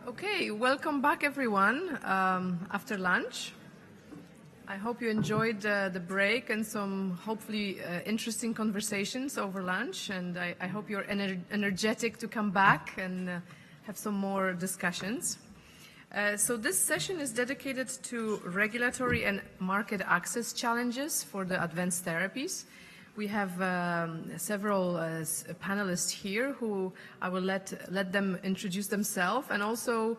Okay, welcome back everyone after lunch. I hope you enjoyed the break and some hopefully interesting conversations over lunch, and I hope you're energetic to come back and have some more discussions. So this session is dedicated to regulatory and market access challenges for the advanced therapies. We have several panelists here who I will let them introduce themselves, and also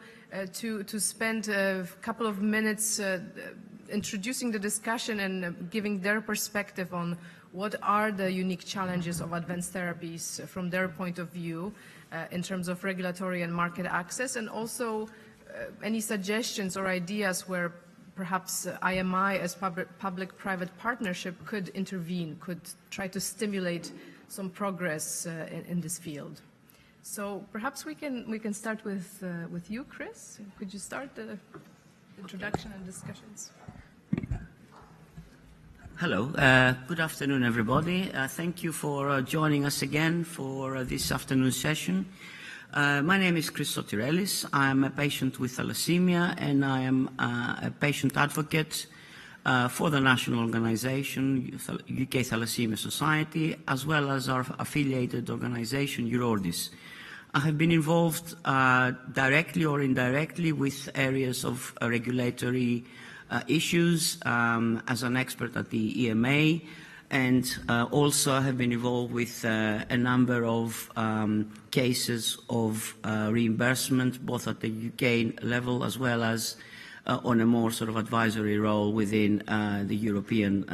to spend a couple of minutes introducing the discussion and giving their perspective on what are the unique challenges of advanced therapies from their point of view in terms of regulatory and market access, and also any suggestions or ideas where perhaps IMI as public-private partnership could intervene, could try to stimulate some progress in this field. So perhaps we can start with you, Chris. Could you start the introduction and discussions? Hello, good afternoon everybody. Thank you for joining us again for this afternoon session. My name is Chris Sotirelis. I am a patient with thalassemia, and I am a patient advocate for the national organisation, UK Thalassemia Society, as well as our affiliated organisation, Eurordis. I have been involved directly or indirectly with areas of regulatory issues as an expert at the EMA, and also have been involved with a number of cases of reimbursement, both at the UK level as well as on a more sort of advisory role within the European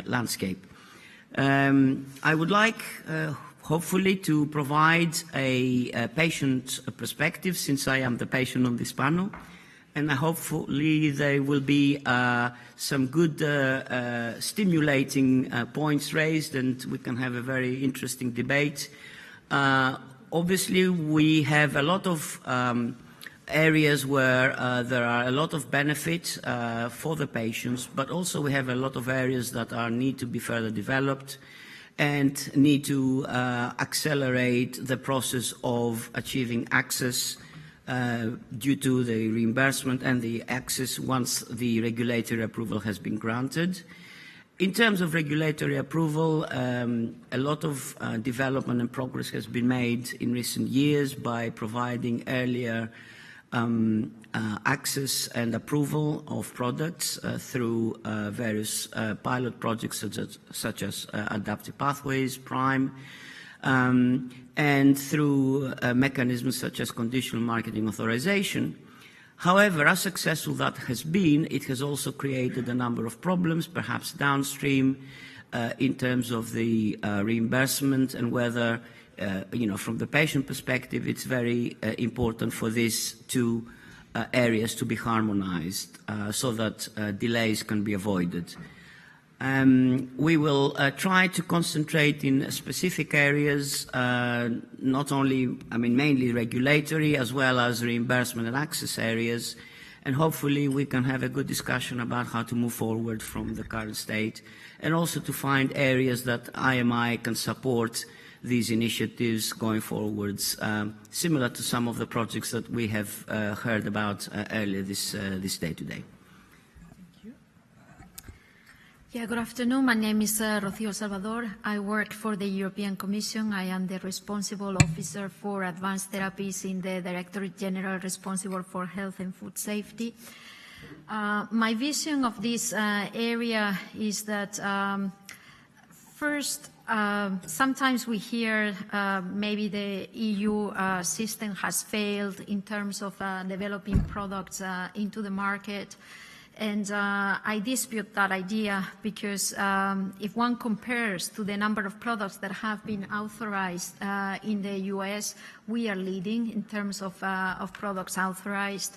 landscape. I would like, hopefully, to provide a patient perspective, since I am the patient on this panel, and hopefully there will be some good stimulating points raised, and we can have a very interesting debate. Obviously, we have a lot of areas where there are a lot of benefit for the patients, but also we have a lot of areas that need to be further developed and need to accelerate the process of achieving access due to the reimbursement and the access once the regulatory approval has been granted. In terms of regulatory approval, a lot of development and progress has been made in recent years by providing earlier access and approval of products through various pilot projects such as Adaptive Pathways, PRIME, and through mechanisms such as conditional marketing authorization. However, as successful that has been, it has also created a number of problems, perhaps downstream, in terms of the reimbursement, and whether, from the patient perspective, it's very important for these two areas to be harmonized so that delays can be avoided. We will try to concentrate in specific areas, not only, mainly regulatory, as well as reimbursement and access areas, and hopefully we can have a good discussion about how to move forward from the current state, and also to find areas that IMI can support these initiatives going forwards, similar to some of the projects that we have heard about earlier this day today. Yeah, good afternoon. My name is Rocío Salvador. I work for the European Commission. I am the responsible officer for advanced therapies in the Directorate General responsible for health and food safety. My vision of this area is that first, sometimes we hear maybe the EU system has failed in terms of developing products into the market. And I dispute that idea, because if one compares to the number of products that have been authorized in the US, we are leading in terms of products authorized.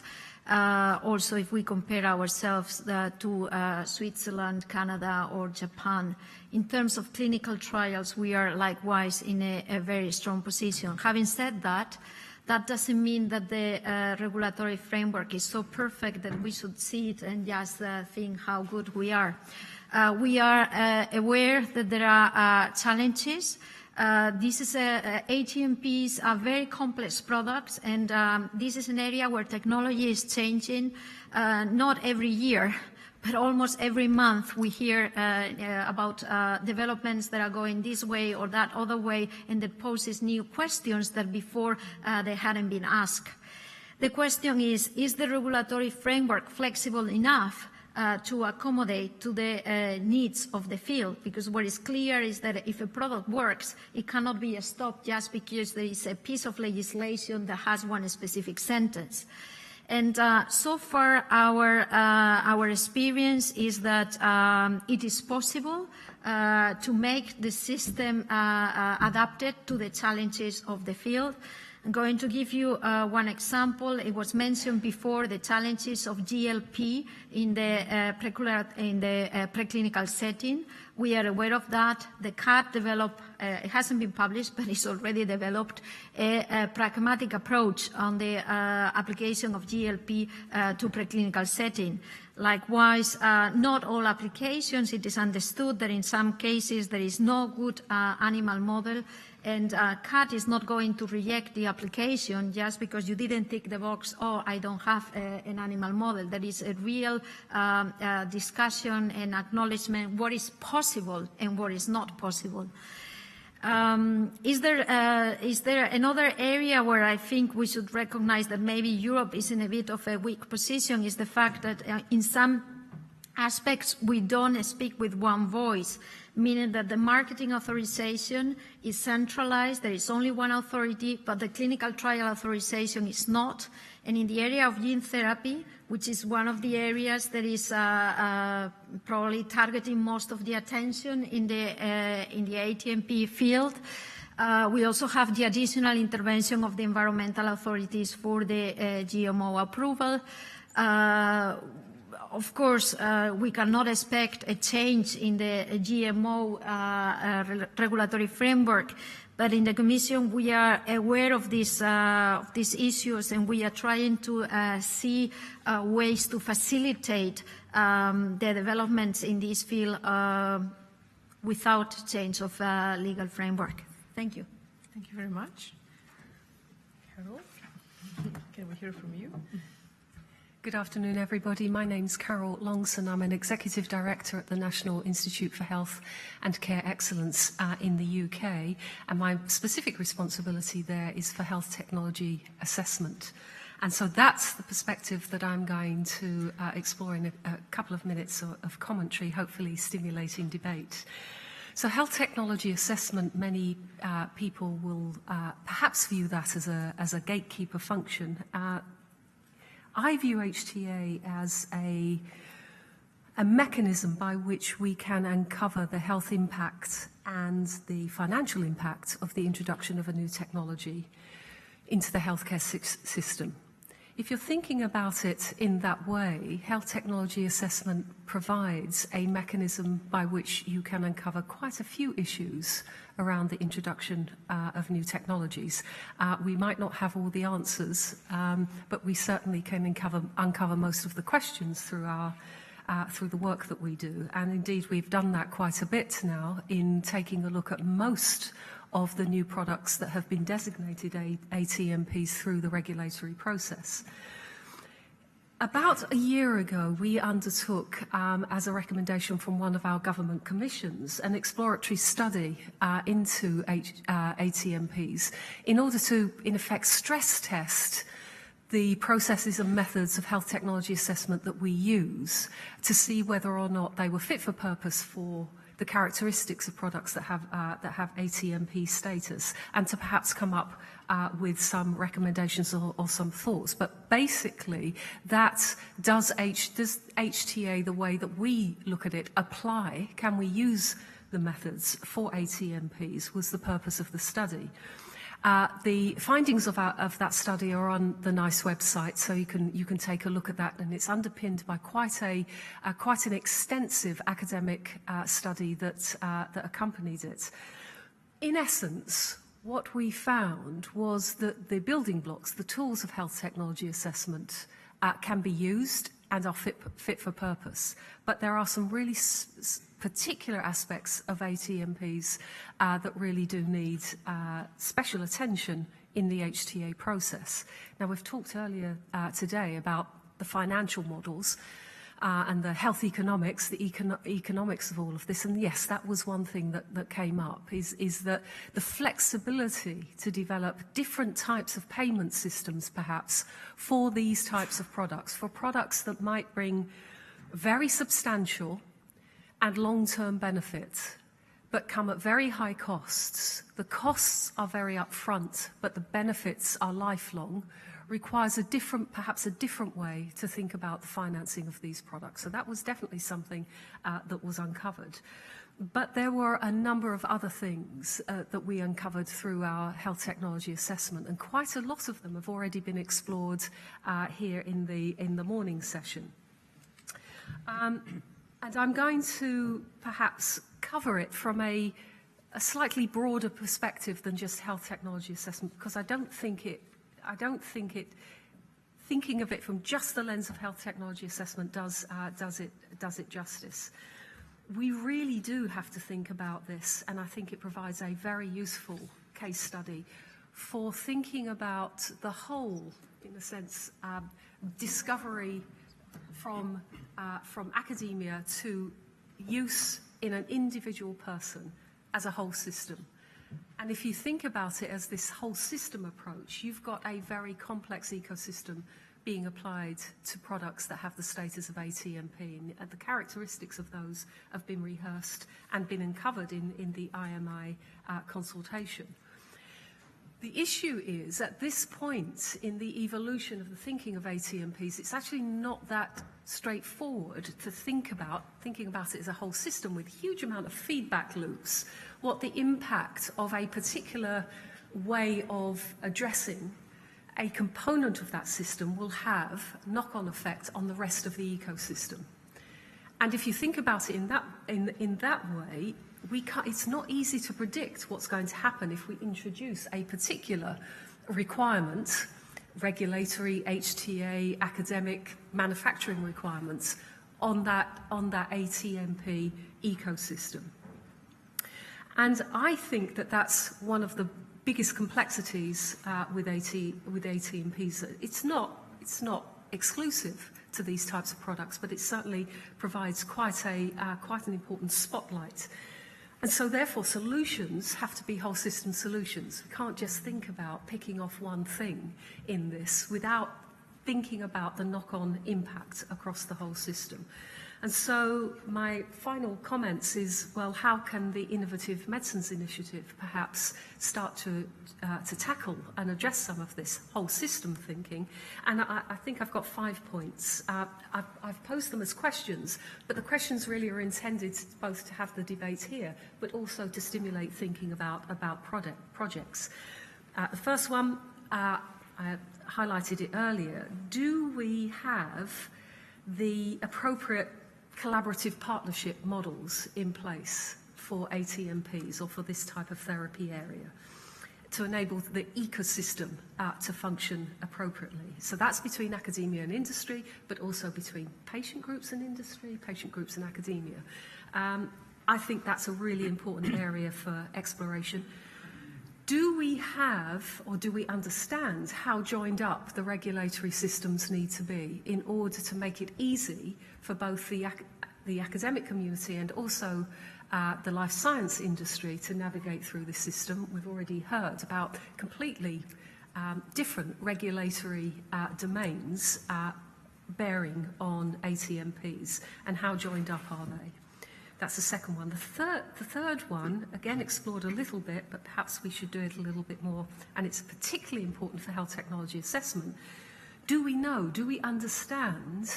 Also, if we compare ourselves to Switzerland, Canada, or Japan, in terms of clinical trials, we are likewise in a very strong position. Having said that, that doesn't mean that the regulatory framework is so perfect that we should see it and just think how good we are. We are aware that there are challenges. ATMPs are very complex products, and this is an area where technology is changing, not every year, but almost every month we hear about developments that are going this way or that other way, and that poses new questions that before they hadn't been asked. The question is the regulatory framework flexible enough to accommodate to the needs of the field? Because what is clear is that if a product works, it cannot be stopped just because there is a piece of legislation that has one specific sentence. And so far, our experience is that it is possible to make the system adapted to the challenges of the field. I'm going to give you one example. It was mentioned before, the challenges of GLP in the preclinical setting. We are aware of that. The CAT developed, it hasn't been published, but it's already developed a pragmatic approach on the application of GLP to preclinical setting. Likewise, not all applications, it is understood that in some cases there is no good animal model, and CAT is not going to reject the application just because you didn't tick the box, oh, I don't have an animal model. There is a real discussion and acknowledgement what is possible and what is not possible. Is there another area where I think we should recognize that maybe Europe is in a bit of a weak position, is the fact that in some aspects we don't speak with one voice, meaning that the marketing authorization is centralized, there is only one authority, but the clinical trial authorization is not. And in the area of gene therapy, which is one of the areas that is probably targeting most of the attention in the ATMP field, we also have the additional intervention of the environmental authorities for the GMO approval. Of course, we cannot expect a change in the GMO regulatory framework, but in the Commission we are aware of these issues, and we are trying to see ways to facilitate the developments in this field without change of legal framework. Thank you. Thank you very much. Carol, can we hear from you? Good afternoon, everybody. My name's Carol Longson. I'm an Executive Director at the National Institute for Health and Care Excellence in the UK, and my specific responsibility there is for health technology assessment. And so that's the perspective that I'm going to explore in a couple of minutes of commentary, hopefully stimulating debate. So health technology assessment, many people will perhaps view that as a gatekeeper function. I view HTA as a mechanism by which we can uncover the health impact and the financial impact of the introduction of a new technology into the healthcare system. If you're thinking about it in that way, health technology assessment provides a mechanism by which you can uncover quite a few issues around the introduction of new technologies. We might not have all the answers, but we certainly can uncover most of the questions through the work that we do. And indeed, we've done that quite a bit now in taking a look at most of the new products that have been designated ATMPs through the regulatory process. About a year ago, we undertook, as a recommendation from one of our government commissions, an exploratory study into ATMPs in order to, in effect, stress test the processes and methods of health technology assessment that we use to see whether or not they were fit for purpose for the characteristics of products that have ATMP status, and to perhaps come up with some recommendations or some thoughts. But basically, does HTA, the way that we look at it, apply? Can we use the methods for ATMPs? Was the purpose of the study. The findings of that study are on the NICE website, so you can take a look at that, and it's underpinned by quite an extensive academic study that accompanied it. In essence, what we found was that the building blocks, the tools of health technology assessment, can be used and are fit for purpose. But there are some really particular aspects of ATMPs that really do need special attention in the HTA process. Now, we've talked earlier today about the financial models and the health economics, the economics of all of this. And yes, that was one thing that came up, is that the flexibility to develop different types of payment systems, perhaps, for these types of products, for products that might bring very substantial and long-term benefits, but come at very high costs. The costs are very upfront, but the benefits are lifelong, requires perhaps a different way to think about the financing of these products. So that was definitely something that was uncovered. But there were a number of other things that we uncovered through our health technology assessment, and quite a lot of them have already been explored here in the morning session. And I'm going to perhaps cover it from a slightly broader perspective than just health technology assessment, because I don't think thinking of it from just the lens of health technology assessment does it justice. We really do have to think about this, and I think it provides a very useful case study for thinking about the whole, in a sense, discovery from academia to use in an individual person as a whole system. And if you think about it as this whole system approach, you've got a very complex ecosystem being applied to products that have the status of ATMP. And the characteristics of those have been rehearsed and been uncovered in the IMI consultation. The issue is, at this point in the evolution of the thinking of ATMPs, it's actually not that straightforward to thinking about it as a whole system with a huge amount of feedback loops, what the impact of a particular way of addressing a component of that system will have knock-on effect on the rest of the ecosystem. And if you think about it in that way, it's not easy to predict what's going to happen if we introduce a particular requirement, regulatory, HTA, academic, manufacturing requirements on that ATMP ecosystem. And I think that that's one of the biggest complexities with ATMPs. It's not exclusive to these types of products, but it certainly provides quite an important spotlight. And so therefore solutions have to be whole system solutions. We can't just think about picking off one thing in this without thinking about the knock-on impact across the whole system. And so my final comments is, well, how can the Innovative Medicines Initiative perhaps start to tackle and address some of this whole system thinking? And I think I've got 5 points. I've posed them as questions, but the questions really are intended both to have the debate here, but also to stimulate thinking about projects. The first one, I highlighted it earlier. Do we have the appropriate collaborative partnership models in place for ATMPs or for this type of therapy area to enable the ecosystem to function appropriately? So that's between academia and industry, but also between patient groups and industry, patient groups and academia. I think that's a really important area for exploration. Do we have, or do we understand how joined up the regulatory systems need to be in order to make it easy for both the academic community and also the life science industry to navigate through the system? We've already heard about completely different regulatory domains bearing on ATMPs, and how joined up are they? That's the second one. The third one, again, explored a little bit, but perhaps we should do it a little bit more, and it's particularly important for health technology assessment. Do we understand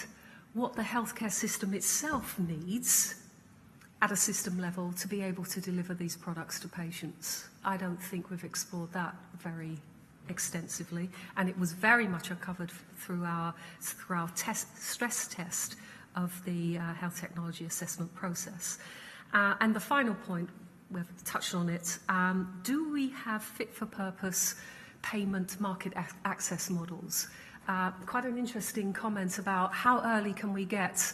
what the healthcare system itself needs at a system level to be able to deliver these products to patients? I don't think we've explored that very extensively, and it was very much uncovered through our stress test of the health technology assessment process. And the final point, we've touched on it, do we have fit-for-purpose payment market access models quite an interesting comment about how early can we get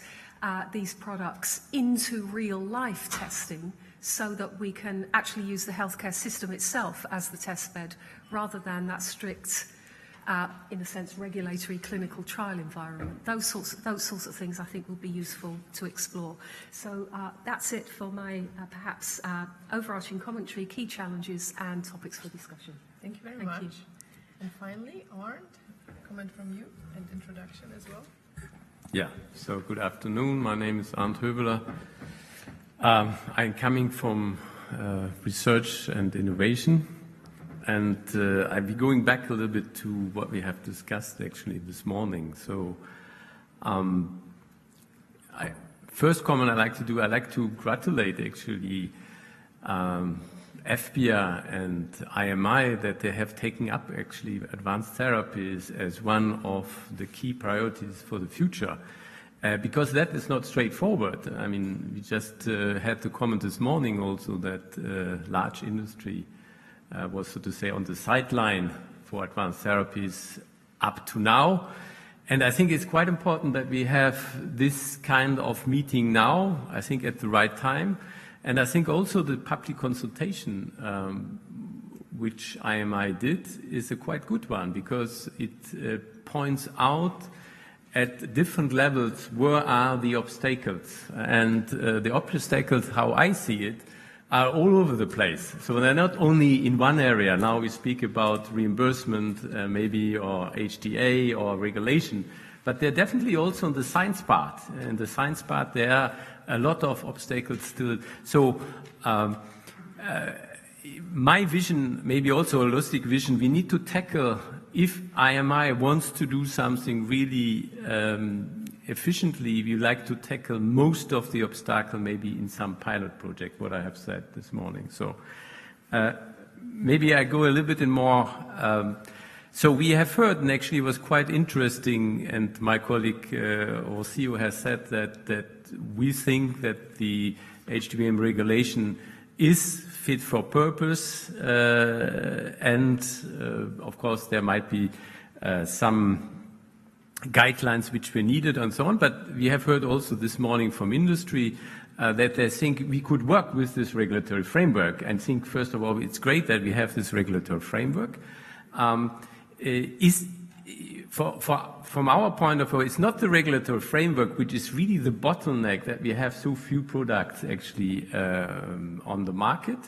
these products into real-life testing so that we can actually use the healthcare system itself as the test bed rather than that strict, in a sense, regulatory clinical trial environment. Those sorts of things I think will be useful to explore. So that's it for my perhaps overarching commentary, key challenges and topics for discussion. Thank you very much. And finally, Arndt, comment from you and introduction as well. Yeah, so good afternoon. My name is Arndt Höveler. I'm coming from research and innovation, and I'll be going back a little bit to what we have discussed actually this morning. So first comment I'd like to gratulate actually FBIA and IMI that they have taken up actually advanced therapies as one of the key priorities for the future. Because that is not straightforward. I mean, we just had the comment this morning also that large industry was, so to say, on the sideline for advanced therapies up to now. And I think it's quite important that we have this kind of meeting now, I think at the right time. And I think also the public consultation, which IMI did, is a quite good one because it points out at different levels where are the obstacles. And the obstacles, how I see it, are all over the place. So they're not only in one area. Now we speak about reimbursement, maybe, or HTA or regulation, but they're definitely also on the science part. And the science part, there are a lot of obstacles still. So my vision, maybe also a holistic vision, we need to tackle, if IMI wants to do something really efficiently, we like to tackle most of the obstacle maybe in some pilot project, what I have said this morning. So maybe I go a little bit in more. So we have heard, and actually it was quite interesting, and my colleague Rocio has said that we think that the HTBM regulation is fit for purpose, and of course there might be some guidelines which were needed and so on, but we have heard also this morning from industry that they think we could work with this regulatory framework, and think first of all it's great that we have this regulatory framework. From our point of view, it's not the regulatory framework which is really the bottleneck that we have so few products actually on the market.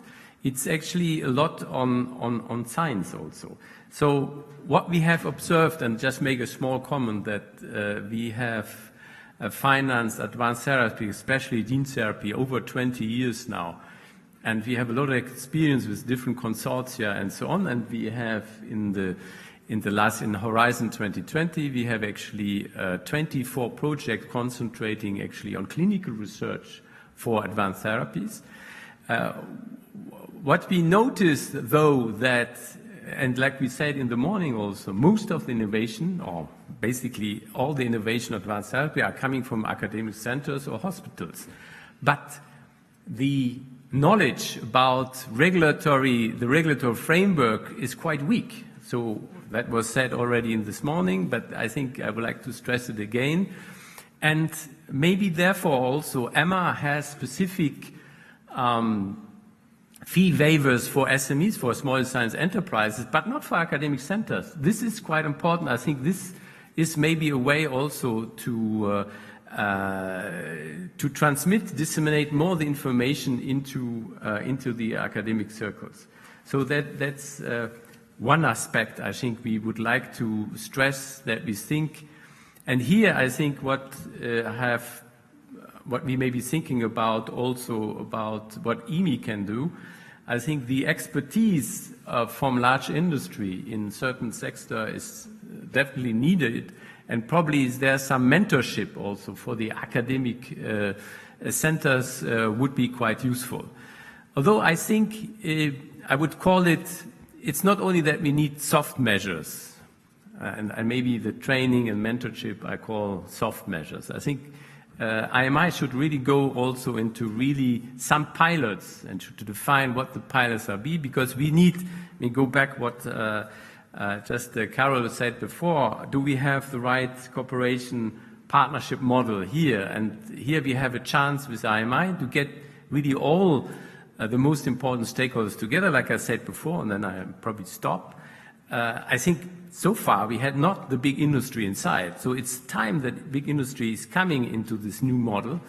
It's actually a lot on science also. So what we have observed, and just make a small comment, that we have financed advanced therapy, especially gene therapy, over 20 years now. And we have a lot of experience with different consortia and so on. And we have in Horizon 2020, we have actually 24 projects concentrating actually on clinical research for advanced therapies. What we noticed, though, that, and like we said in the morning also, most of the innovation, or basically all the innovation of advanced therapy, are coming from academic centers or hospitals. But the knowledge about the regulatory framework is quite weak. So that was said already in this morning, but I think I would like to stress it again. And maybe therefore also EMA has specific fee waivers for SMEs, for small science enterprises, but not for academic centers. This is quite important. I think this is maybe a way also to disseminate more the information into the academic circles. So that's one aspect I think we would like to stress, that we think, and here I think what we may be thinking about also about what EMI can do. I think the expertise from large industry in certain sector is definitely needed, and probably there some mentorship also for the academic centers would be quite useful. Although I think I would call it's not only that we need soft measures, and maybe the training and mentorship I call soft measures. I think IMI should really go also into really some pilots and to define what the pilots are because we go back what Carol said before, do we have the right cooperation partnership model here? And here we have a chance with IMI to get really all the most important stakeholders together, like I said before, and then I probably stop. I think so far we had not the big industry inside. So it's time that big industry is coming into this new model,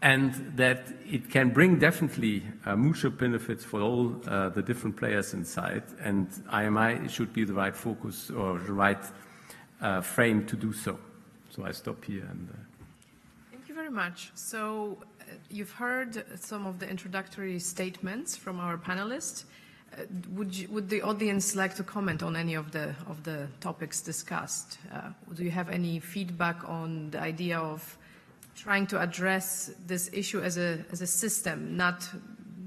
and that it can bring definitely mutual benefits for all the different players inside. And IMI should be the right focus or the right frame to do so. So I stop here. And Thank you very much. So you've heard some of the introductory statements from our panelists. Would the audience like to comment on any of the topics discussed? Do you have any feedback on the idea of trying to address this issue as a system, not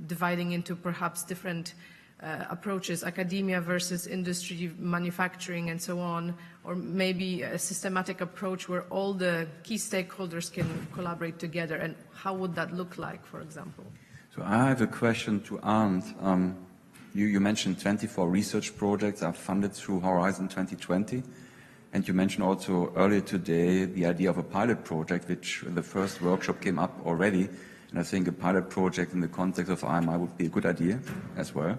dividing into perhaps different approaches, academia versus industry, manufacturing, and so on, or maybe a systematic approach where all the key stakeholders can collaborate together? And how would that look like, for example? So I have a question to Arndt. You mentioned 24 research projects are funded through Horizon 2020. And you mentioned also earlier today the idea of a pilot project, which the first workshop came up already. And I think a pilot project in the context of IMI would be a good idea as well.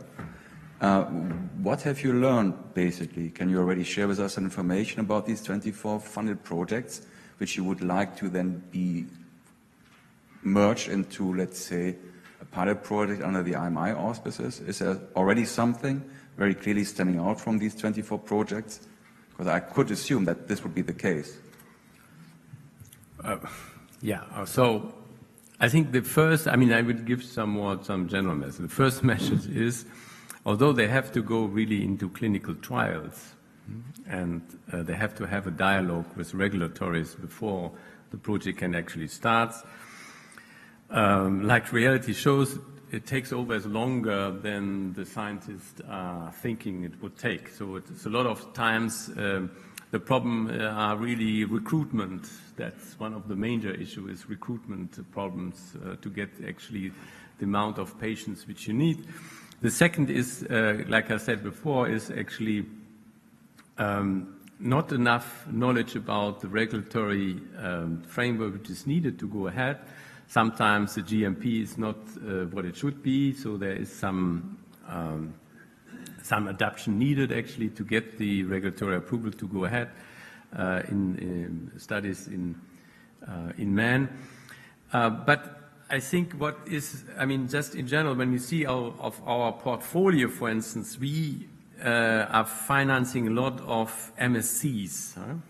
What have you learned, basically? Can you already share with us some information about these 24 funded projects, which you would like to then be merged into, let's say, a pilot project under the IMI auspices? Is there already something very clearly standing out from these 24 projects? Because I could assume that this would be the case. So I think the first, I would give some general message. The first message is, although they have to go really into clinical trials, and they have to have a dialogue with regulatories before the project can actually start, like reality shows, it takes always longer than the scientists are thinking it would take. So it's a lot of times the problem are really recruitment. That's one of the major issues, is recruitment problems to get actually the amount of patients which you need. The second is, like I said before, is actually not enough knowledge about the regulatory framework which is needed to go ahead. Sometimes the GMP is not what it should be, so there is some adaptation needed actually to get the regulatory approval to go ahead in studies in man. But I think what is, just in general, when you see of our portfolio, for instance, we are financing a lot of MSCs.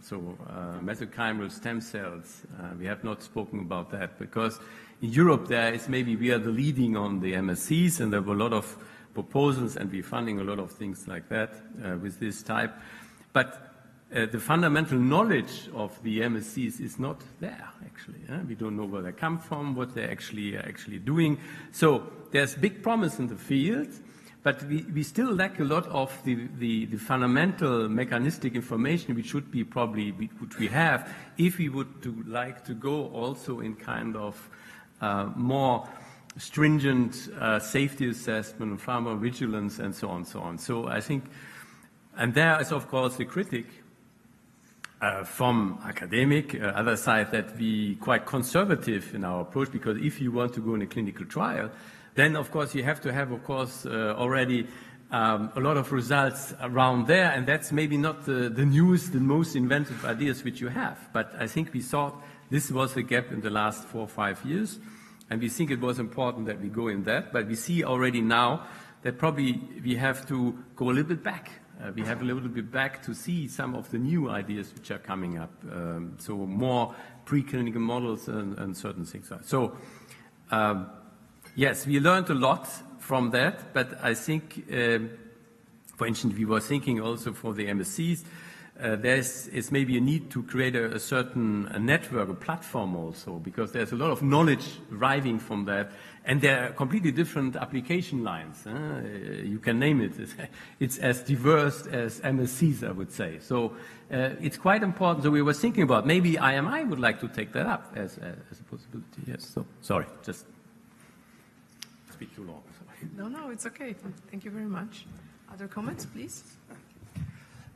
So mesenchymal stem cells, we have not spoken about that because in Europe there is maybe we are the leading on the MSCs, and there were a lot of proposals and we're funding a lot of things like that with this type. But the fundamental knowledge of the MSCs is not there actually. We don't know where they come from, what they're actually doing. So there's big promise in the field, but we still lack a lot of the fundamental mechanistic information which should be probably, which we have, if we would like to go also in kind of more stringent safety assessment, pharmacovigilance, and so on, so on. So I think, and there is of course the critic from academic, other side, that we quite conservative in our approach, because if you want to go in a clinical trial, then of course you have to have, of course, already a lot of results around there, and that's maybe not the newest, the most inventive ideas which you have. But I think we thought this was the gap in the last 4 or 5 years, and we think it was important that we go in that. But we see already now that probably we have to go a little bit back. We have a little bit back to see some of the new ideas which are coming up. So more preclinical models and certain things. So yes, we learned a lot from that, but I think, for instance, we were thinking also for the MSCs, is maybe a need to create a certain network, a platform also, because there's a lot of knowledge deriving from that, and there are completely different application lines. You can name it. It's as diverse as MSCs, I would say. So it's quite important. So we were thinking about maybe IMI would like to take that up as a possibility. Yes. So sorry, just speak too long. Sorry. No, it's okay. Thank you very much. Other comments, please?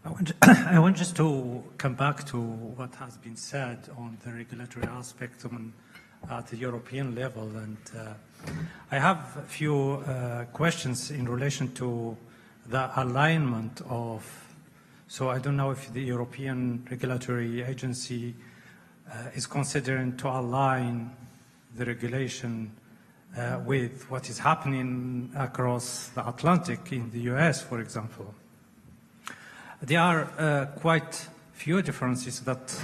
I want just to come back to what has been said on the regulatory aspect at the European level. And I have a few questions in relation to the alignment of, so I don't know if the European Regulatory Agency is considering to align the regulation with what is happening across the Atlantic in the US, for example. There are quite few differences that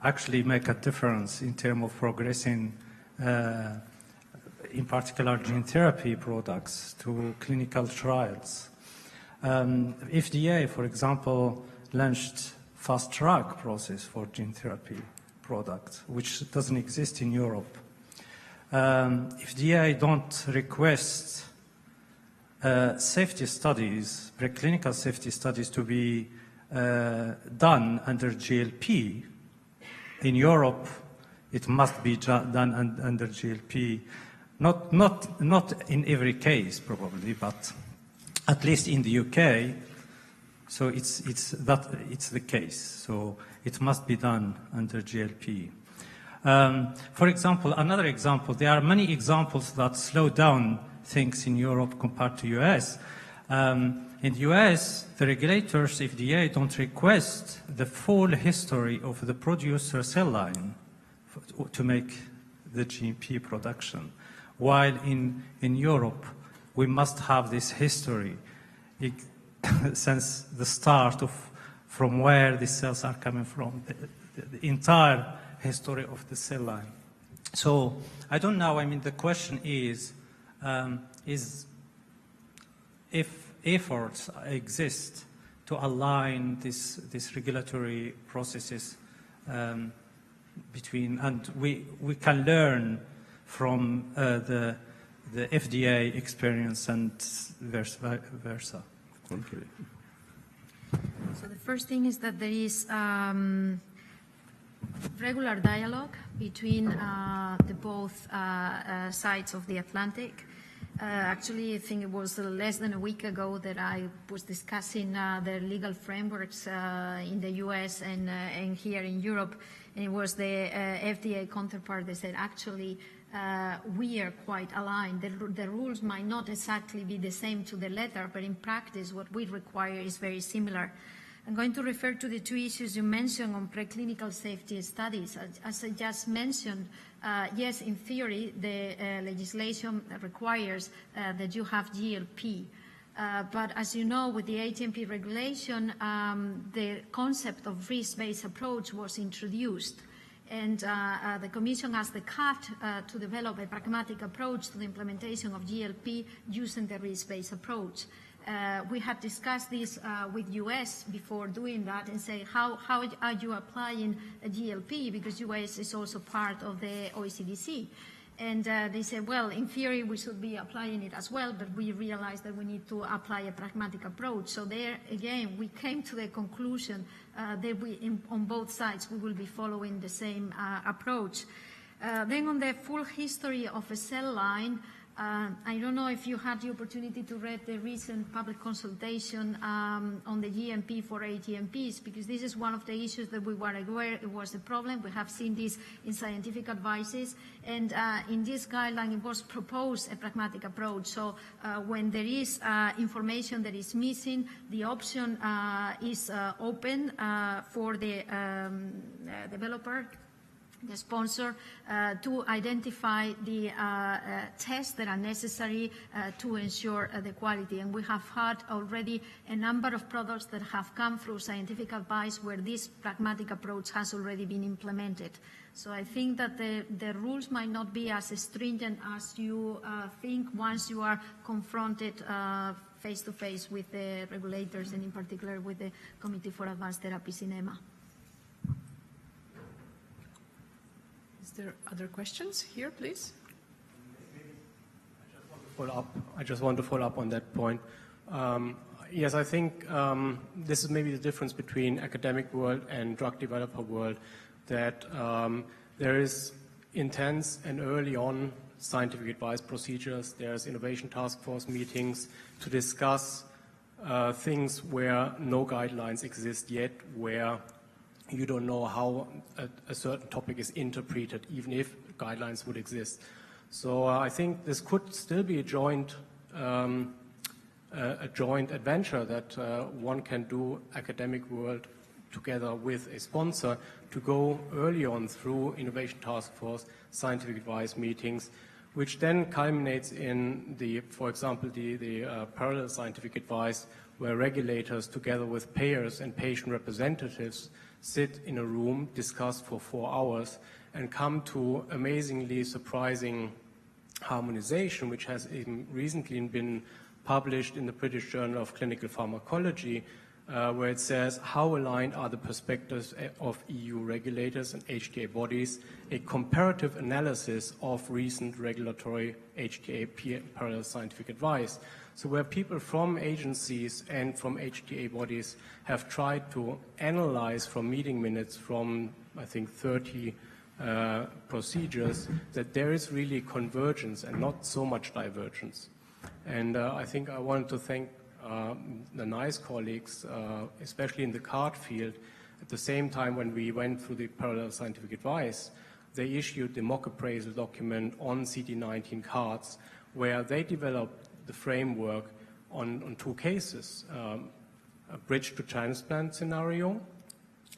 actually make a difference in terms of progressing, in particular gene therapy products to clinical trials. FDA, for example, launched fast-track process for gene therapy products, which doesn't exist in Europe. FDA don't request safety studies, preclinical safety studies, to be done under GLP. In Europe, it must be done under GLP. Not in every case, probably, but at least in the UK. So it's the case. So it must be done under GLP. For example, another example, there are many examples that slow down things in Europe compared to US. In the US, the regulators, FDA, don't request the full history of the producer cell line to make the GMP production. While in Europe, we must have this history since the start of from where the cells are coming from, the entire history of the cell line. So I don't know, I mean, the question is if efforts exist to align these regulatory processes between, and we can learn from the FDA experience and versa. So the first thing is that there is regular dialogue between the both sides of the Atlantic. Actually, I think it was less than a week ago that I was discussing the legal frameworks in the US and here in Europe. And it was the FDA counterpart that said, actually, we are quite aligned. The rules might not exactly be the same to the letter, but in practice, what we require is very similar. I'm going to refer to the two issues you mentioned on preclinical safety studies. As I just mentioned, yes, in theory, the legislation requires that you have GLP. But as you know, with the ATMP regulation, the concept of risk-based approach was introduced. And the Commission has the cut to develop a pragmatic approach to the implementation of GLP using the risk-based approach. We had discussed this with US before doing that and say, how are you applying a GLP? Because US is also part of the OECDC. And they said, well, in theory, we should be applying it as well, but we realized that we need to apply a pragmatic approach. So there, again, we came to the conclusion that on both sides, we will be following the same approach. Then on the full history of a cell line, I don't know if you had the opportunity to read the recent public consultation on the GMP for ATMPs, because this is one of the issues that we were aware it was a problem. We have seen this in scientific advices, and in this guideline it was proposed a pragmatic approach. So when there is information that is missing, the option is open for the developer, the sponsor, to identify the tests that are necessary to ensure the quality. And we have had already a number of products that have come through scientific advice where this pragmatic approach has already been implemented. So I think that the rules might not be as stringent as you think once you are confronted face-to-face with the regulators and in particular with the Committee for Advanced Therapies in EMA. Is there other questions here, please? I just want to follow up on that point. Yes, I think this is maybe the difference between academic world and drug developer world, that there is intense and early on scientific advice procedures. There's innovation task force meetings to discuss things where no guidelines exist yet, where you don't know how a certain topic is interpreted, even if guidelines would exist. So I think this could still be a joint adventure that one can do, academic world together with a sponsor, to go early on through Innovation Task Force, scientific advice meetings, which then culminates in for example, the parallel scientific advice, where regulators together with payers and patient representatives sit in a room, discuss for 4 hours, and come to amazingly surprising harmonization, which has even recently been published in the British Journal of Clinical Pharmacology, where it says how aligned are the perspectives of EU regulators and HTA bodies, a comparative analysis of recent regulatory HTA parallel scientific advice. So where people from agencies and from HTA bodies have tried to analyze from meeting minutes from, I think, 30 procedures, that there is really convergence and not so much divergence. And I think I wanted to thank the NICE colleagues, especially in the card field. At the same time, when we went through the parallel scientific advice, they issued the mock appraisal document on CD19 cards, where they developed the framework on 2 cases, a bridge to transplant scenario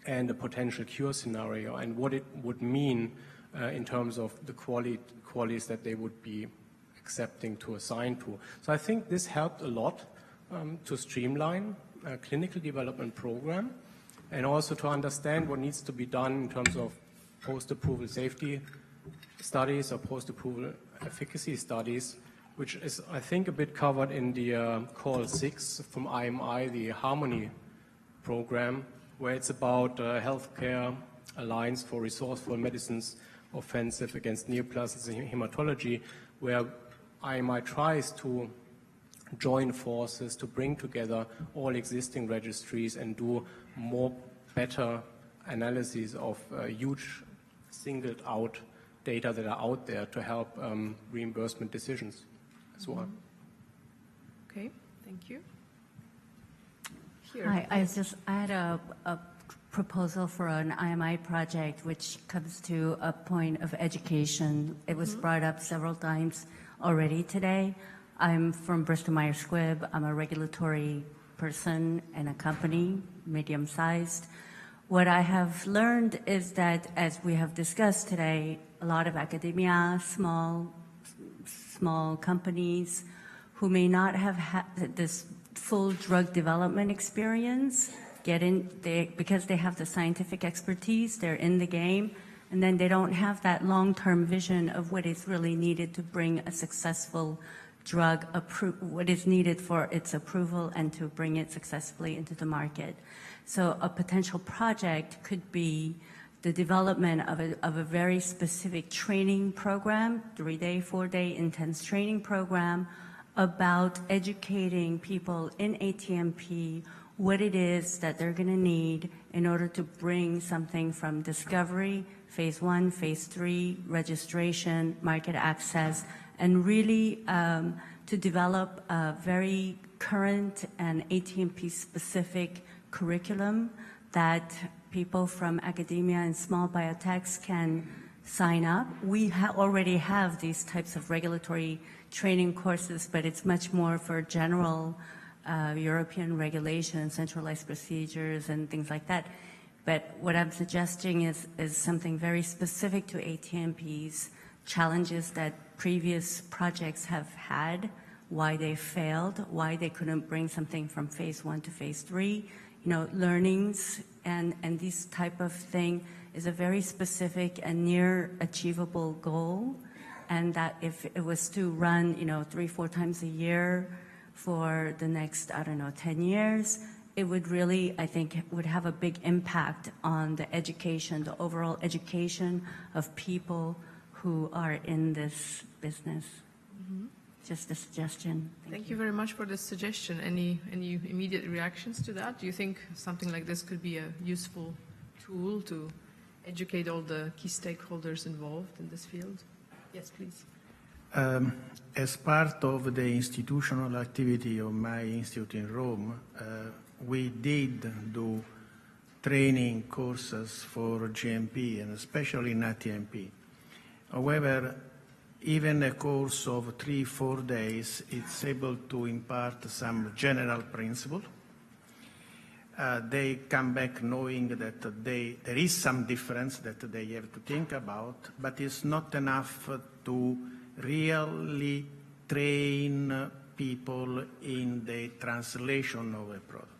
and a potential cure scenario, and what it would mean in terms of the qualities that they would be accepting to assign to. So I think this helped a lot to streamline a clinical development program, and also to understand what needs to be done in terms of post-approval safety studies or post-approval efficacy studies, which is, I think, a bit covered in the Call 6 from IMI, the Harmony program, where it's about Healthcare Alliance for Resourceful Medicines Offensive Against Neoplasms in Hematology, where IMI tries to join forces to bring together all existing registries and do better analyses of huge singled out data that are out there to help reimbursement decisions as well. Okay, thank you. Here. Hi, I had a proposal for an IMI project which comes to a point of education. It was brought up several times already today. I'm from Bristol-Myers Squibb. I'm a regulatory person in a company, medium-sized. What I have learned is that, as we have discussed today, a lot of academia, small companies who may not have had this full drug development experience because they have the scientific expertise, they're in the game, and then they don't have that long-term vision of what is really needed to bring a successful drug, what is needed for its approval and to bring it successfully into the market. So a potential project could be the development of a very specific training program, 3-day, 4-day intense training program about educating people in ATMP what it is that they're going to need in order to bring something from discovery, phase 1, phase 3, registration, market access, and really to develop a very current and ATMP-specific curriculum that people from academia and small biotechs can sign up. We already have these types of regulatory training courses, but it's much more for general European regulation, centralized procedures, and things like that. But what I'm suggesting is something very specific to ATMPs, challenges that previous projects have had, why they failed, why they couldn't bring something from phase 1 to phase 3, learnings, and this type of thing is a very specific and near achievable goal. And that if it was to run, 3-4 times a year for the next, 10 years, it would really, I think, would have a big impact on the education, the overall education of people who are in this business. Just a suggestion. Thank you very much for this suggestion. Any immediate reactions to that? Do you think something like this could be a useful tool to educate all the key stakeholders involved in this field? Yes, please. As part of the institutional activity of my institute in Rome, we did do training courses for GMP and especially not TMP. However, even a course of 3-4 days, it's able to impart some general principle. They come back knowing that there is some difference that they have to think about, but it's not enough to really train people in the translation of a product.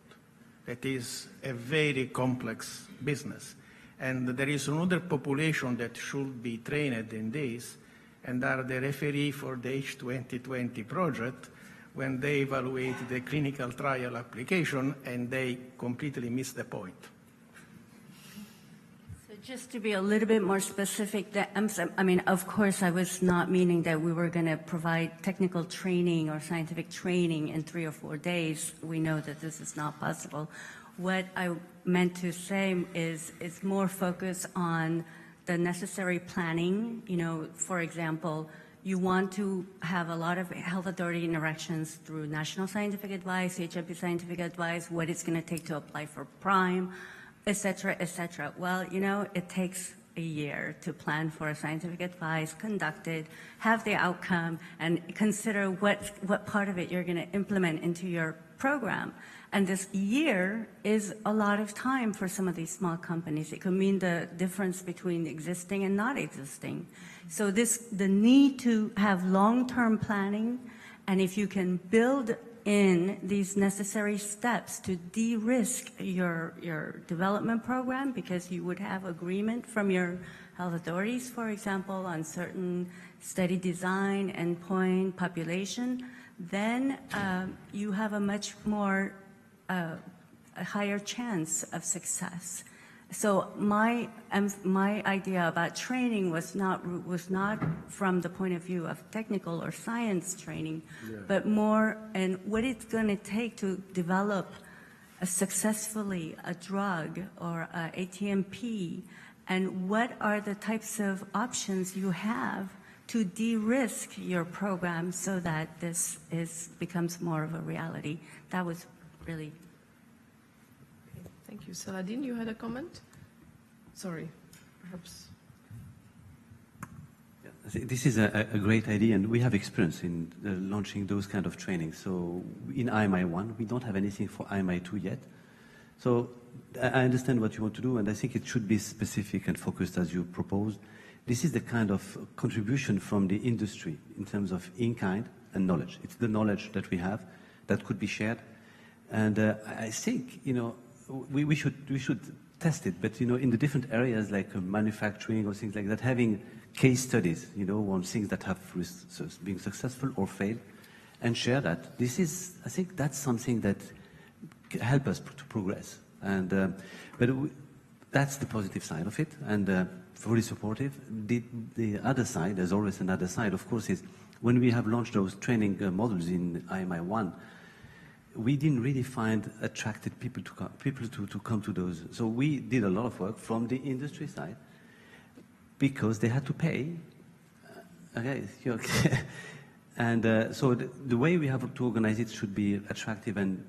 That is a very complex business. And there is another population that should be trained in this, and are the referee for the H2020 project when they evaluate the clinical trial application and they completely miss the point. So just to be a little bit more specific, I mean, of course, I was not meaning that we were going to provide technical training or scientific training in 3 or 4 days. We know that this is not possible. What I meant to say is it's more focused on the necessary planning. You know, for example, you want to have a lot of health authority interactions through national scientific advice, HMP scientific advice, what it's going to take to apply for PRIME, et cetera, et cetera. Well, you know, it takes a year to plan for a scientific advice, conduct it, have the outcome, and consider what part of it you're going to implement into your program. And this year is a lot of time for some of these small companies. It could mean the difference between existing and not existing. So the need to have long-term planning, and if you can build in these necessary steps to de-risk your development program, because you would have agreement from your health authorities, for example, on certain study design, endpoint, population, then you have a much more a higher chance of success. So my idea about training was not from the point of view of technical or science training, but more in what it's going to take to develop successfully a drug or a ATMP, and what are the types of options you have to de-risk your program so that this becomes more of a reality. That was really. Thank you. Saladin, you had a comment? Sorry, perhaps. Yeah, this is a great idea, and we have experience in launching those kind of trainings. So in IMI 1, we don't have anything for IMI 2 yet. So I understand what you want to do, and I think it should be specific and focused as you proposed. This is the kind of contribution from the industry in terms of in-kind and knowledge. It's the knowledge that we have that could be shared. And I think, you know, we should test it, but, you know, in the different areas like manufacturing or things like that, having case studies, you know, on things that have been successful or failed, and share that. This is, I think that's something that help us to progress. And but that's the positive side of it, and fully supportive. The other side, there's always another side, of course, is when we have launched those training models in IMI 1, we didn't really find attracted people to come to those. So we did a lot of work from the industry side because they had to pay. Okay. And so the way we have to organize it should be attractive and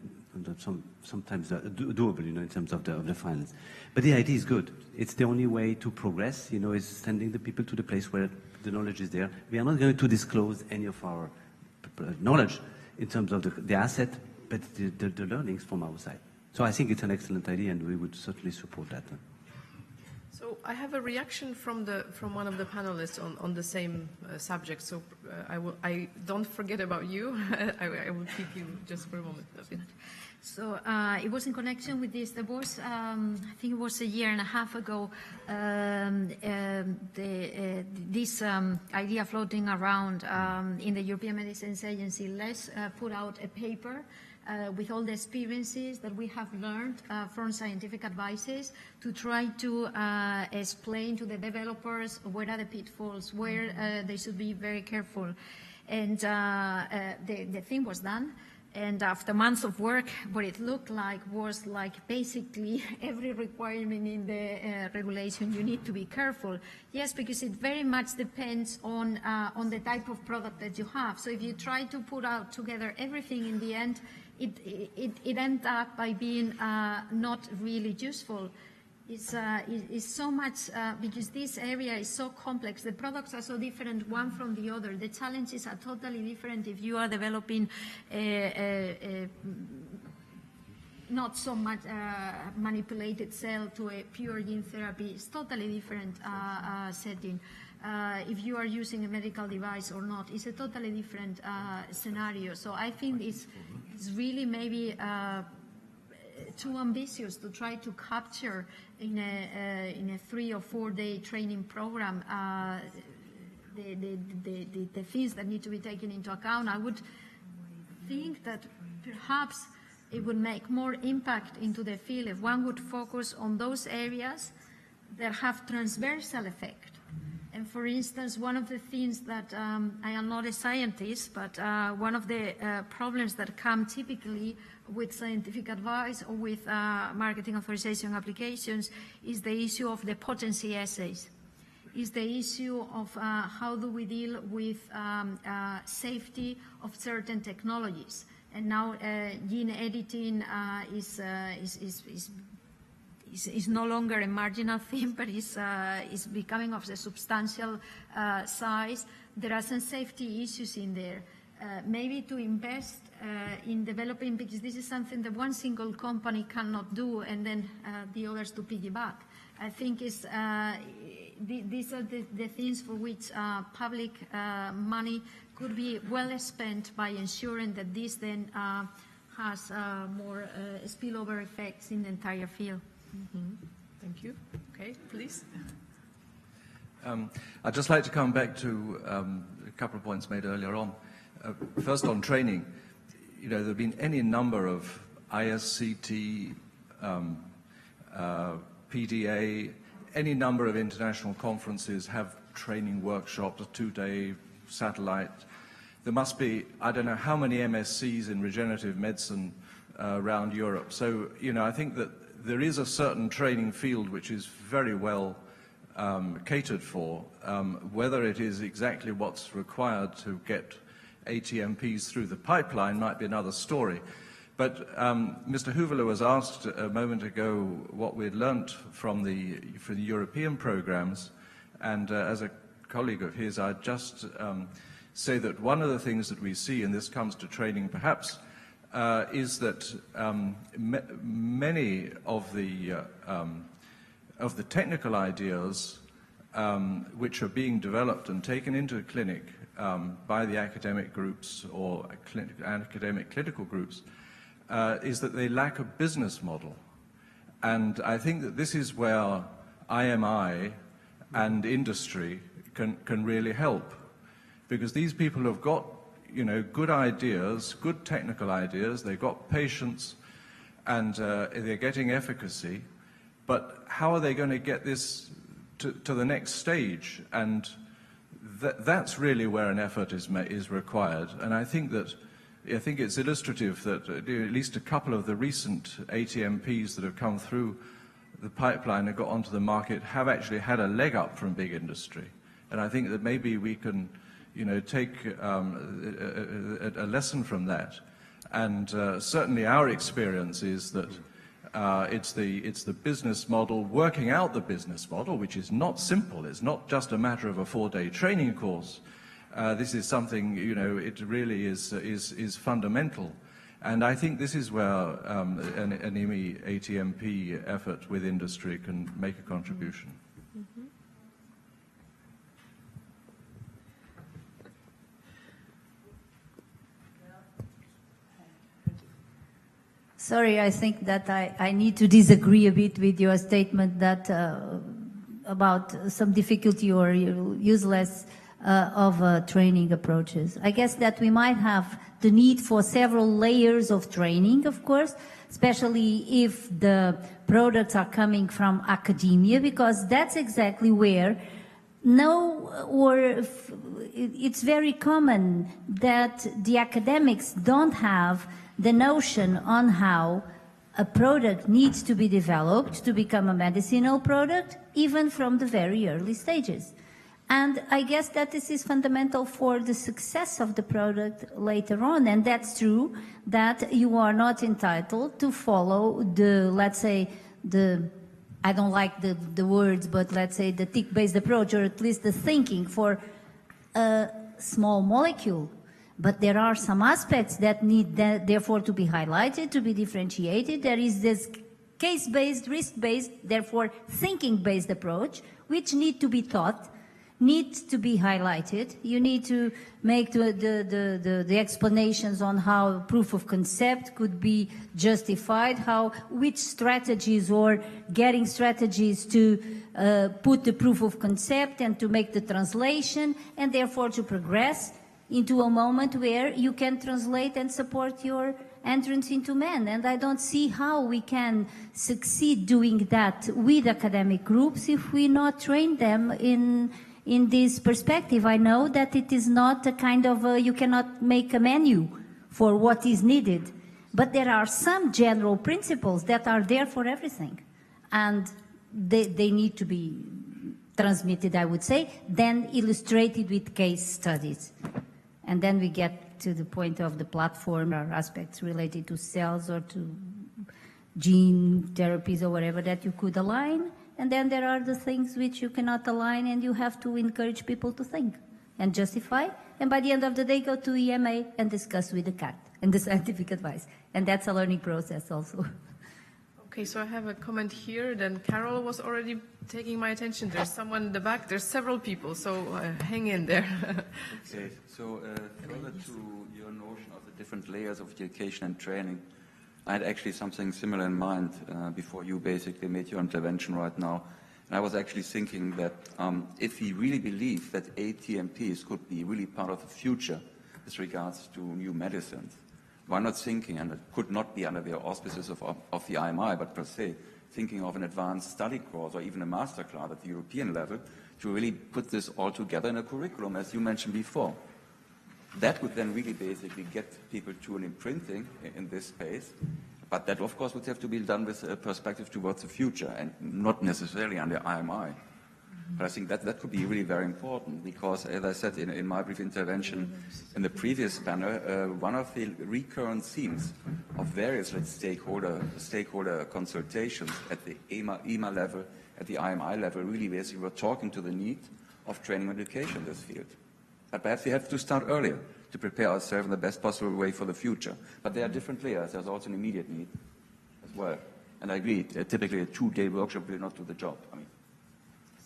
sometimes doable, you know, in terms of the finance. But the idea is good. It's the only way to progress, you know, is sending the people to the place where the knowledge is there. We are not going to disclose any of our knowledge in terms of the asset, but the learnings from our side. So I think it's an excellent idea, and we would certainly support that. So I have a reaction from one of the panelists on the same subject. So I don't forget about you. I will keep you just for a moment. So it was in connection with this. There was, I think it was a year and a half ago, this idea floating around in the European Medicines Agency. Let's put out a paper with all the experiences that we have learned from scientific advices to try to explain to the developers where are the pitfalls, where they should be very careful. And the thing was done. And after months of work, what it looked like was like basically every requirement in the regulation, you need to be careful. Yes, because it very much depends on the type of product that you have. So if you try to put out together everything, in the end, it ends up by being not really useful. It's so much, because this area is so complex. The products are so different one from the other. The challenges are totally different if you are developing not so much manipulated cell to a pure gene therapy. It's totally different setting. If you are using a medical device or not, it's a totally different scenario. So I think it's really maybe too ambitious to try to capture in a 3 or 4 day training program the things that need to be taken into account. I would think that perhaps it would make more impact into the field if one would focus on those areas that have transversal effect. And for instance, one of the things that, I am not a scientist, but one of the problems that come typically with scientific advice or with marketing authorization applications is the issue of the potency assays, is the issue of how do we deal with safety of certain technologies. And now gene editing is no longer a marginal thing, but is becoming of a substantial size. There are some safety issues in there. Maybe to invest in developing, because this is something that one single company cannot do, and then the others to piggyback. I think these are the things for which public money could be well spent by ensuring that this then has more spillover effects in the entire field. Mm-hmm. Thank you. Okay, please. I'd just like to come back to a couple of points made earlier on. First, on training, there have been any number of ISCT, PDA, any number of international conferences have training workshops, a 2-day satellite. There must be, I don't know how many MSCs in regenerative medicine around Europe. So, I think that there is a certain training field which is very well catered for. Whether it is exactly what's required to get ATMPs through the pipeline might be another story. But Mr. Huvela was asked a moment ago what we'd learnt from the European programs, and as a colleague of his, I'd just say that one of the things that we see, and this comes to training perhaps, is that many of the technical ideas which are being developed and taken into a clinic by the academic groups or academic clinical groups is that they lack a business model. And I think that this is where IMI and industry can really help, because these people have got good ideas, good technical ideas, they've got patients, and they're getting efficacy, but how are they going to get this to the next stage? And that's really where an effort is required. And I think it's illustrative that at least a couple of the recent ATMPs that have come through the pipeline and got onto the market have actually had a leg up from big industry. And I think that maybe we can take a lesson from that. And certainly our experience is that it's the business model, working out the business model, which is not simple. It's not just a matter of a 4-day training course. This is something, it really is fundamental. And I think this is where an IMI ATMP effort with industry can make a contribution. Mm-hmm. Sorry, I think that I need to disagree a bit with your statement that about some difficulty or useless of training approaches. I guess that we might have the need for several layers of training, of course, especially if the products are coming from academia, because that's exactly where it's very common that the academics don't have the notion on how a product needs to be developed to become a medicinal product, even from the very early stages. And I guess that this is fundamental for the success of the product later on. And that's true that you are not entitled to follow the, let's say, I don't like the words, but let's say the tick-based approach, or at least the thinking for a small molecule. But there are some aspects that need, therefore, to be highlighted, to be differentiated. There is this case-based, risk-based, therefore thinking-based approach, which need to be taught, needs to be highlighted. You need to make the explanations on how proof of concept could be justified, which strategies or getting strategies to put the proof of concept and to make the translation, and therefore to progress into a moment where you can translate and support your entrance into man. And I don't see how we can succeed doing that with academic groups if we not train them in this perspective. I know that it is not a kind of you cannot make a menu for what is needed, but there are some general principles that are there for everything, and they need to be transmitted, I would say, then illustrated with case studies. And then we get to the point of the platform or aspects related to cells or to gene therapies or whatever that you could align. And then there are the things which you cannot align, and you have to encourage people to think and justify. And by the end of the day, go to EMA and discuss with the CAT and the scientific advice. And that's a learning process also. Okay, so I have a comment here. Then Carol was already taking my attention. There's someone in the back. There's several people, so hang in there. Okay, so further to your notion of the different layers of education and training, I had actually something similar in mind before you basically made your intervention right now. And I was actually thinking that if we really believe that ATMPs could be really part of the future with regards to new medicines, why not thinking, and it could not be under the auspices of the IMI, but per se, thinking of an advanced study course or even a master class at the European level to really put this all together in a curriculum, as you mentioned before. That would then really basically get people to an imprinting in this space. But that, of course, would have to be done with a perspective towards the future and not necessarily under IMI. But I think that could be really very important because, as I said in my brief intervention in the previous panel, one of the recurrent themes of various stakeholder consultations at the EMA level, at the IMI level, really basically we're talking to the need of training and education in this field. But perhaps we have to start earlier to prepare ourselves in the best possible way for the future. But there are different layers. There's also an immediate need as well. And I agree, typically a 2-day workshop will not do the job.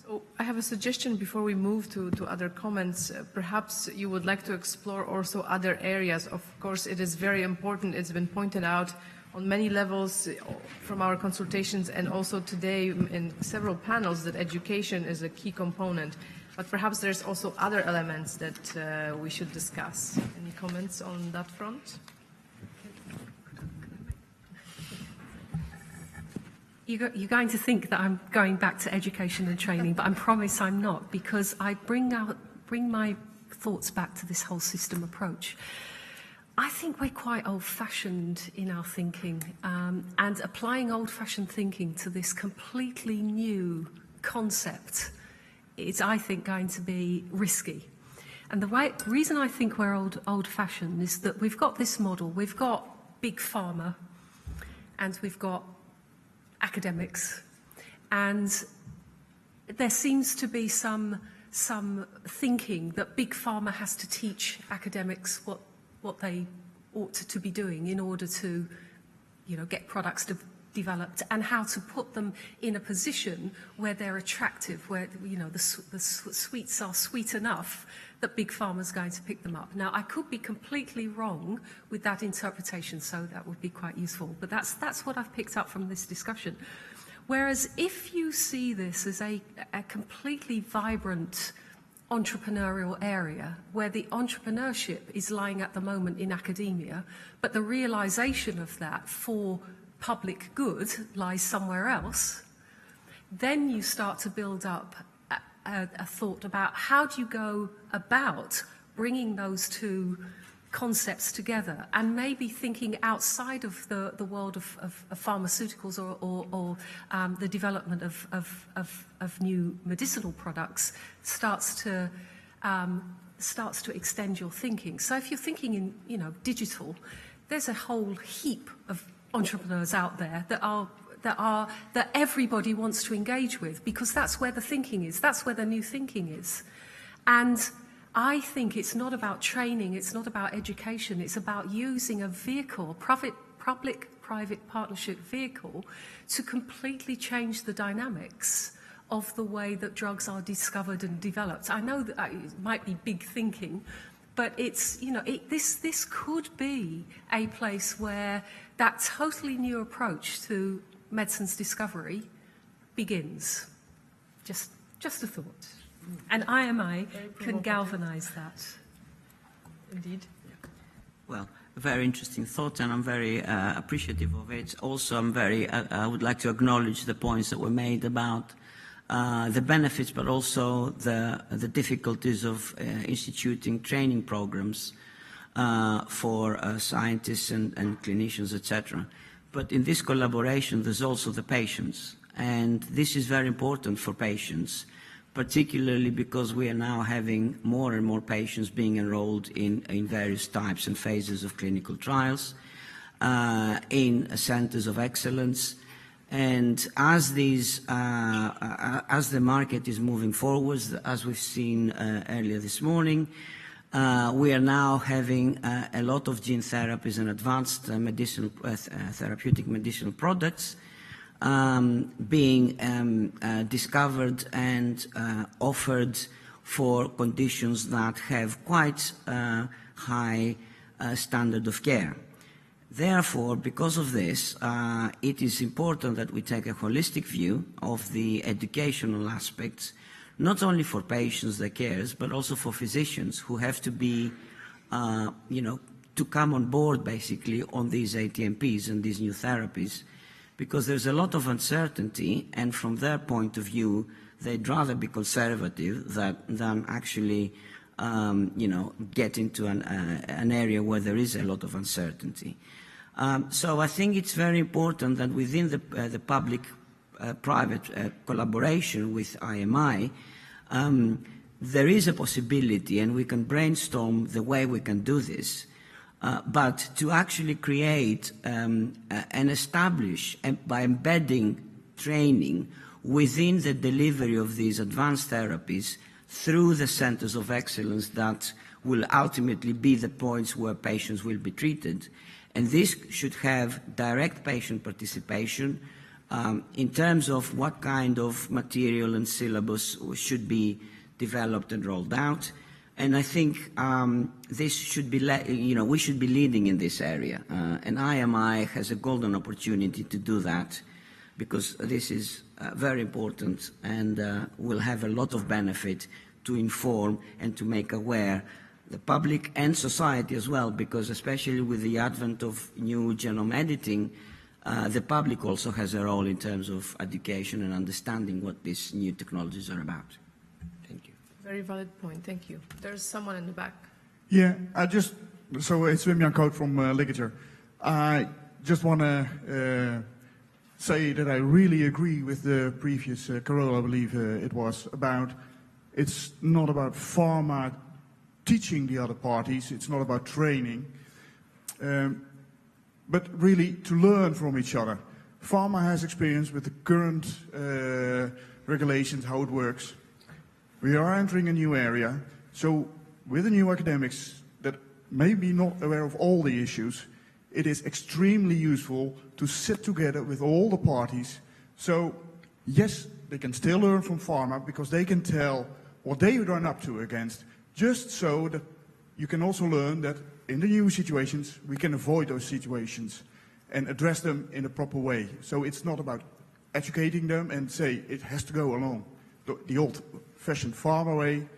So I have a suggestion before we move to other comments. Perhaps you would like to explore also other areas. Of course, it is very important. It's been pointed out on many levels from our consultations and also today in several panels that education is a key component. But perhaps there's also other elements that we should discuss. Any comments on that front? You're going to think that I'm going back to education and training, but I promise I'm not, because I bring my thoughts back to this whole system approach. I think we're quite old-fashioned in our thinking, and applying old-fashioned thinking to this completely new concept is, I think, going to be risky. And the reason I think we're old-fashioned is that we've got this model. We've got big pharma, and we've got academics, and there seems to be some thinking that big pharma has to teach academics what they ought to be doing in order to, get products developed and how to put them in a position where they're attractive, where the sweets are sweet enough that big pharma's going to pick them up. Now, I could be completely wrong with that interpretation, so that would be quite useful. But that's what I've picked up from this discussion. Whereas if you see this as a completely vibrant entrepreneurial area where the entrepreneurship is lying at the moment in academia, but the realization of that for public good lies somewhere else, then you start to build up a thought about how do you go about bringing those two concepts together, and maybe thinking outside of the world of pharmaceuticals or the development of new medicinal products starts to extend your thinking. So if you're thinking in digital, there's a whole heap of entrepreneurs out there that everybody wants to engage with, because that's where the thinking is, that's where the new thinking is. And I think it's not about training, it's not about education, it's about using a vehicle, public-private partnership vehicle, to completely change the dynamics of the way that drugs are discovered and developed. I know that it might be big thinking, but it's, this could be a place where that totally new approach to medicine's discovery begins. Just a thought. And IMI can galvanize that. Indeed. Well, a very interesting thought, and I'm very appreciative of it. Also, I would like to acknowledge the points that were made about the benefits, but also the difficulties of instituting training programs for scientists and clinicians, etc. But in this collaboration, there's also the patients, and this is very important for patients, particularly because we are now having more and more patients being enrolled in various types and phases of clinical trials, in centers of excellence. And as the market is moving forward, as we've seen earlier this morning, we are now having a lot of gene therapies and advanced therapeutic medicinal products being discovered and offered for conditions that have quite high standard of care. Therefore, because of this, it is important that we take a holistic view of the educational aspects, not only for patients, their carers, but also for physicians who have to be, to come on board basically on these ATMPs and these new therapies, because there's a lot of uncertainty, and from their point of view, they'd rather be conservative than actually, get into an area where there is a lot of uncertainty. So I think it's very important that within the public-private collaboration with IMI, there is a possibility, and we can brainstorm the way we can do this, but to actually create and establish, by embedding training within the delivery of these advanced therapies through the centers of excellence that will ultimately be the points where patients will be treated. And this should have direct patient participation in terms of what kind of material and syllabus should be developed and rolled out. And I think this should be, we should be leading in this area. And IMI has a golden opportunity to do that, because this is very important and will have a lot of benefit to inform and to make aware the public and society as well, because especially with the advent of new genome editing, the public also has a role in terms of education and understanding what these new technologies are about. Thank you. Very valid point. Thank you. There's someone in the back. Yeah, so it's Wim Jan Koot from Ligature. I just want to say that I really agree with the previous Carol, I believe it was, about it's not about pharma teaching the other parties, it's not about training, but really to learn from each other. Pharma has experience with the current regulations, how it works. We are entering a new area, so with the new academics that may be not aware of all the issues, it is extremely useful to sit together with all the parties. So yes, they can still learn from pharma because they can tell what they run up to against, just so that you can also learn that in the new situations, we can avoid those situations and address them in a proper way. So it's not about educating them and say it has to go along the old-fashioned pharma way,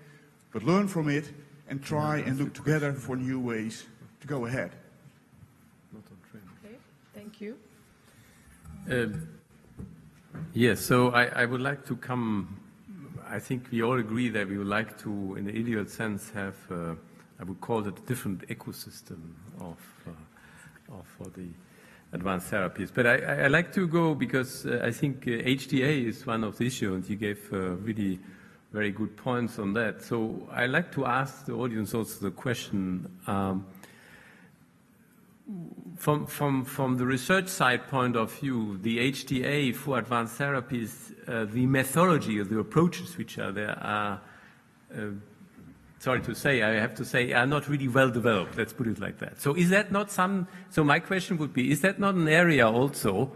but learn from it and try and look together for new ways to go ahead. Okay, thank you. Yes, so I would like to come, I think we all agree that we would like to, in the ideal sense, have, I would call it a different ecosystem for the advanced therapies. But I like to go because I think HTA is one of the issues, and you gave really very good points on that. So I like to ask the audience also the question, from the research side point of view, the HTA for advanced therapies, the methodology or the approaches which are there are, sorry to say, I have to say, are not really well developed. Let's put it like that. So is that not so my question would be, is that not an area also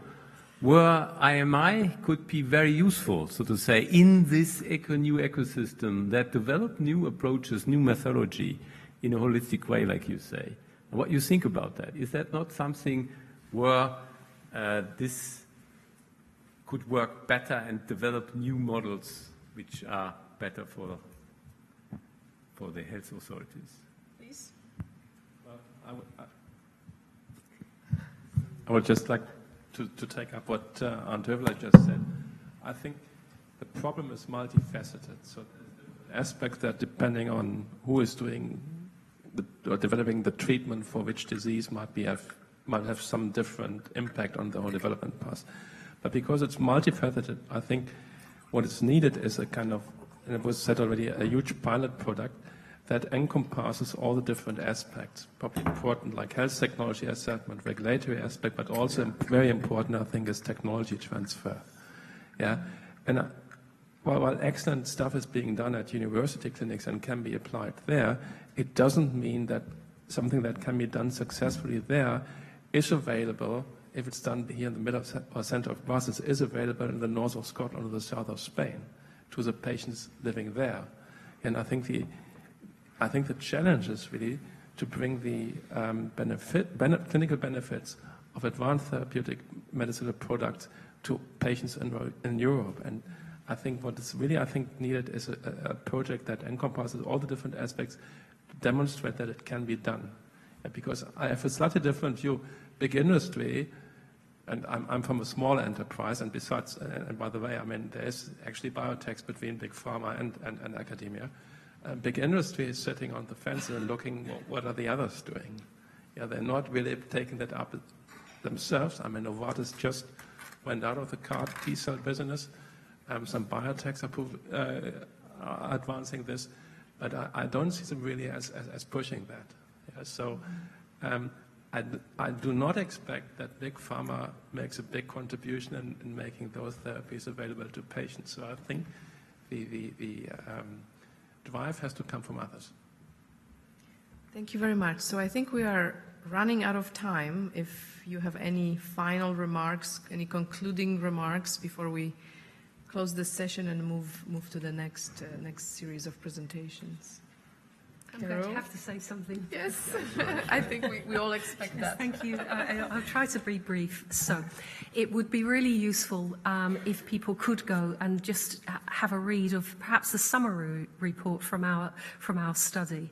where IMI could be very useful, so to say, in this new ecosystem that develop new approaches, new methodology in a holistic way, like you say? What you think about that? Is that not something where this could work better and develop new models which are better for the health authorities? Please. Well, I would just like to take up what Arndt Höveler just said. I think the problem is multifaceted. So the aspect that depending on who is doing or developing the treatment for which disease might have some different impact on the whole development path. But because it's multifaceted, I think what is needed is a kind of, and it was said already, a huge pilot product that encompasses all the different aspects, probably important like health technology assessment, regulatory aspect, but also very important, I think, is technology transfer. Yeah, and while excellent stuff is being done at university clinics and can be applied there, it doesn't mean that something that can be done successfully there is available, if it's done here in the middle or center of Brussels, is available in the north of Scotland or the south of Spain to the patients living there. And I think the challenge is really to bring the clinical benefits of advanced therapeutic medicinal products to patients in Europe. And I think what is really, needed is a project that encompasses all the different aspects to demonstrate that it can be done. Because I have a slightly different view. Big industry, and I'm from a small enterprise, and besides, and by the way, I mean, there is actually biotechs between big pharma and academia. Big industry is sitting on the fence and looking, what are the others doing? Yeah, they're not really taking that up themselves. I mean, Novartis just went out of the CAR T-cell business. Some biotechs are advancing this, but I don't see them really as pushing that. Yeah, so I do not expect that big pharma makes a big contribution in making those therapies available to patients. So I think the drive has to come from others. Thank you very much. So I think we are running out of time. If you have any final remarks, any concluding remarks before we close this session and move to the next series of presentations. I'm going to have to say something. Yes, I think we all expect that. Thank you. I'll try to be brief. So it would be really useful if people could go and just have a read of perhaps the summary report from our study.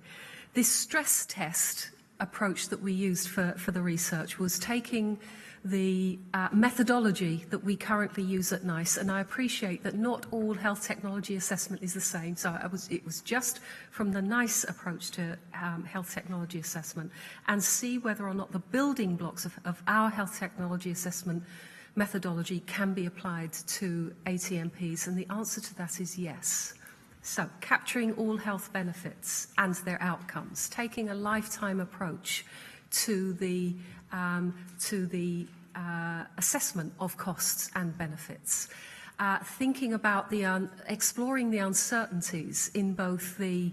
This stress test approach that we used for the research was taking the methodology that we currently use at NICE, and I appreciate that not all health technology assessment is the same, so it was just from the NICE approach to health technology assessment, and see whether or not the building blocks of our health technology assessment methodology can be applied to ATMPs, and the answer to that is yes. So capturing all health benefits and their outcomes, taking a lifetime approach to the assessment of costs and benefits, thinking about exploring the uncertainties in both the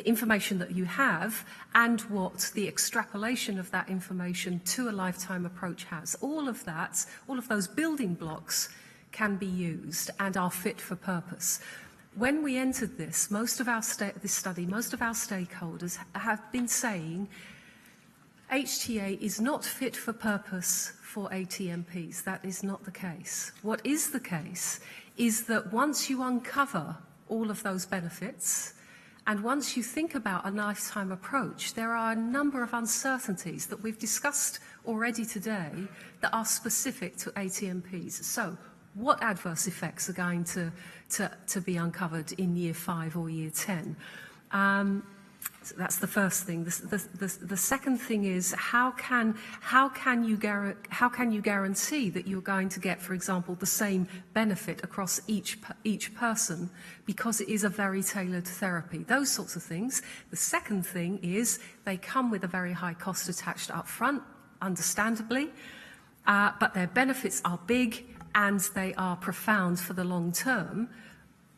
information that you have and what the extrapolation of that information to a lifetime approach has. All of those building blocks can be used and are fit for purpose. When we entered this, most of our stakeholders have been saying HTA is not fit for purpose for ATMPs. That is not the case. What is the case is that once you uncover all of those benefits, and once you think about a lifetime approach, there are a number of uncertainties that we've discussed already today that are specific to ATMPs. So what adverse effects are going to be uncovered in year 5 or year 10. So that's the first thing. The second thing is how can you guarantee that you're going to get, for example, the same benefit across each person, because it is a very tailored therapy. Those sorts of things. The second thing is they come with a very high cost attached up front, understandably, but their benefits are big and they are profound for the long term.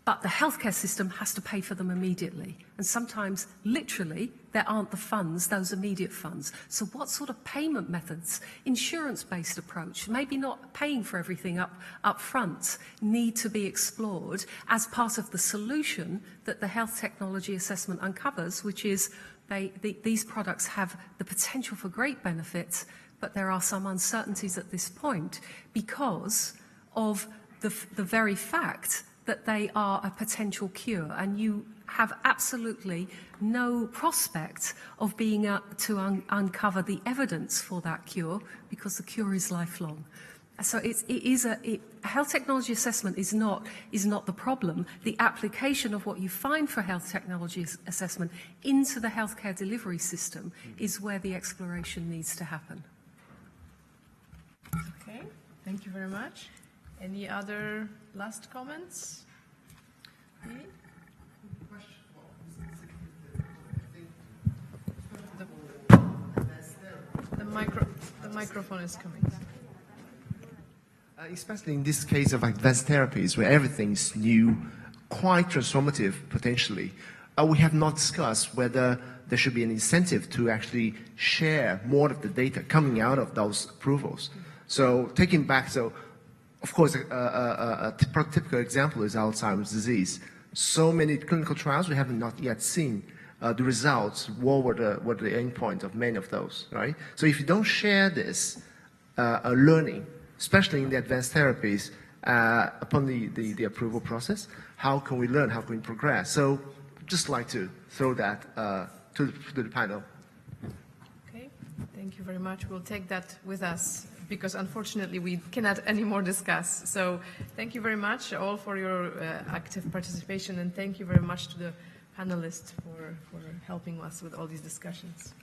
But the healthcare system has to pay for them immediately. And sometimes, literally, there aren't the funds, those immediate funds. So what sort of payment methods, insurance-based approach, maybe not paying for everything up front, need to be explored as part of the solution that the health technology assessment uncovers, which is these products have the potential for great benefits, but there are some uncertainties at this point because of the very fact that they are a potential cure, and you have absolutely no prospect of being able to uncover the evidence for that cure because the cure is lifelong. So health technology assessment is not the problem. The application of what you find for health technology assessment into the healthcare delivery system is where the exploration needs to happen. Okay, thank you very much. Any other last comments? The microphone is coming. Especially in this case of advanced therapies, where everything's new, quite transformative potentially, we have not discussed whether there should be an incentive to actually share more of the data coming out of those approvals. So taking back, of course, a typical example is Alzheimer's disease. So many clinical trials, we have not yet seen the results, what were the endpoint of many of those, right? So if you don't share this learning, especially in the advanced therapies, upon the approval process, how can we learn, how can we progress? So just like to throw that to the panel. Okay, thank you very much. We'll take that with us, because unfortunately we cannot anymore discuss. So thank you very much all for your active participation, and thank you very much to the panelists for helping us with all these discussions.